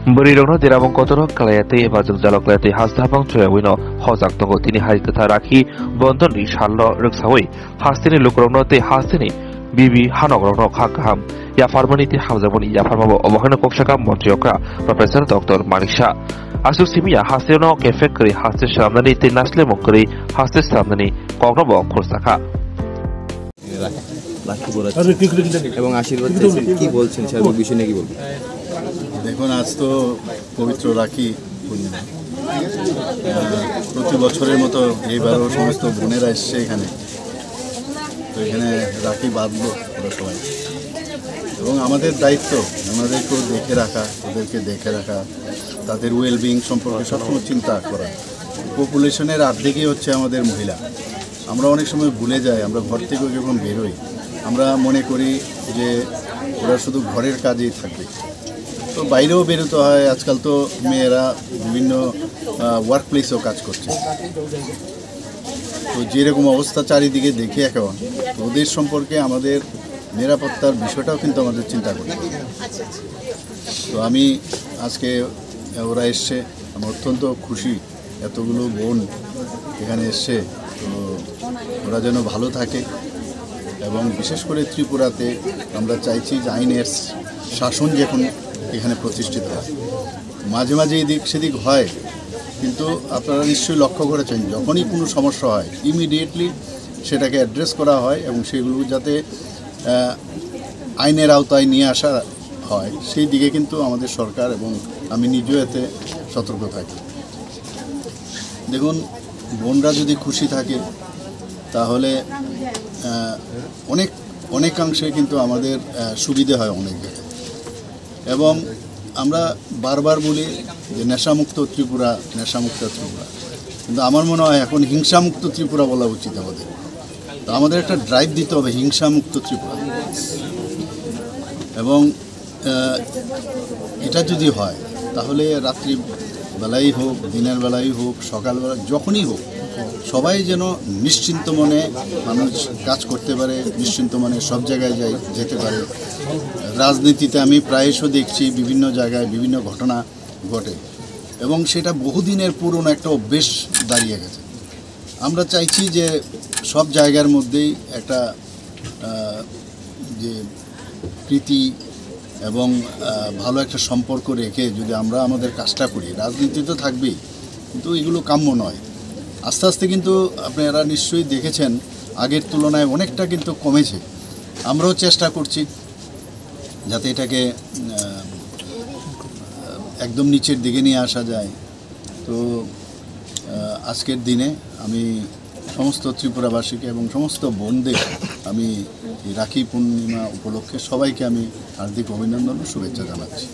Berirono dirabong kotoro kalayati ebajung jalok layati hasdabang choyawino hojak tongo tini hari tata rakhi bondoni shallo ruksawi hastini lukrono te hastini bibi hanogrokno khakaham ya farmani te hamjaboni ya farmabo obahana kokshaka montriokra Professor Dr. Manisha Asuk simia hastino kefekri haste shamdani te nasle mokri haste shamdani koknobo khorsaka lucky বলেছেন এবং আশীর্বাদ চাইছেন কি বলছেন সার্বিক বিষয় নিয়ে কি বলবেন? দেখুন আজ তো পবিত্র রাখি পূর্ণিমা প্রতি বছরের মতো এইবারও সমস্ত বোনেরা এসছে এখানে তো এখানে রাখি বাঁধলো ওরা সবাই এবং আমাদের দায়িত্ব ওনাদেরকেও দেখে রাখা ওদেরকে দেখে রাখা তাদের ওয়েলবিং সম্পর্কে সবসময় চিন্তা করা পপুলেশনের অর্ধেকই হচ্ছে আমাদের মহিলা আমরা অনেক সময় ভুলে যাই আমরা ঘর থেকেও যখন বেরোই আমরা মনে করি যে ওরা শুধু ঘরের কাজেই থাকবে তো বাইরেও বেরোতে হয় আজকাল তো মেয়েরা বিভিন্ন ওয়ার্ক প্লেসেও কাজ করছে তো যেরকম অবস্থা চারিদিকে দেখে এখন ওদের সম্পর্কে আমাদের নিরাপত্তার বিষয়টাও কিন্তু আমাদের চিন্তা করতে হবে তো আমি আজকে ওরা এসছে আমি অত্যন্ত খুশি এতগুলো বোন এখানে এসছে তো ওরা যেন ভালো থাকে এবং বিশেষ করে ত্রিপুরাতে আমরা চাইছি যে আইনের শাসন যখন এখানে প্রতিষ্ঠিত হয় মাঝে মাঝে এদিক সেদিক হয় কিন্তু আপনারা নিশ্চয়ই লক্ষ্য করেছেন যখনই কোনো সমস্যা হয় ইমিডিয়েটলি সেটাকে অ্যাড্রেস করা হয় এবং সেগুলো যাতে আইনের আওতায় নিয়ে আসা হয় সেই দিকে কিন্তু আমাদের সরকার এবং আমি নিজেও এতে সতর্ক থাকি দেখুন বোনরা যদি খুশি থাকে তাহলে অনেকাংশে কিন্তু আমাদের সুবিধে হয় অনেক জায়গায় এবং আমরা বারবার বলি যে নেশামুক্ত ত্রিপুরা কিন্তু আমার মনে হয় এখন হিংসামুক্ত ত্রিপুরা বলা উচিত আমাদের তো আমাদের একটা ড্রাইভ দিতে হবে হিংসামুক্ত ত্রিপুরা এবং এটা যদি হয় তাহলে রাত্রি বেলাই হোক দিনের বেলাই হোক সকালবেলা যখনই হোক সবাই যেন নিশ্চিন্ত মনে মানুষ কাজ করতে পারে নিশ্চিন্ত মনে সব জায়গায় যেতে পারে রাজনীতিতে আমি প্রায়শই দেখছি বিভিন্ন জায়গায় বিভিন্ন ঘটনা ঘটে এবং সেটা বহুদিনের পুরনো একটা অভ্যেস দাঁড়িয়ে গেছে আমরা চাইছি যে সব জায়গার মধ্যেই একটা যে প্রীতি এবং ভালো একটা সম্পর্ক রেখে যদি আমরা আমাদের কাজটা করি রাজনীতি তো থাকবেই কিন্তু এগুলো কাম্য নয় আস্তে আস্তে কিন্তু আপনারা নিশ্চয়ই দেখেছেন আগের তুলনায় অনেকটা কিন্তু কমেছে আমরাও চেষ্টা করছি যাতে এটাকে একদম নিচের দিকে নিয়ে আসা যায় তো আজকের দিনে আমি সমস্ত ত্রিপুরাবাসীকে এবং সমস্ত বোনদের আমি রাখি পূর্ণিমা উপলক্ষে সবাইকে আমি হার্দিক অভিনন্দন ও শুভেচ্ছা জানাচ্ছি।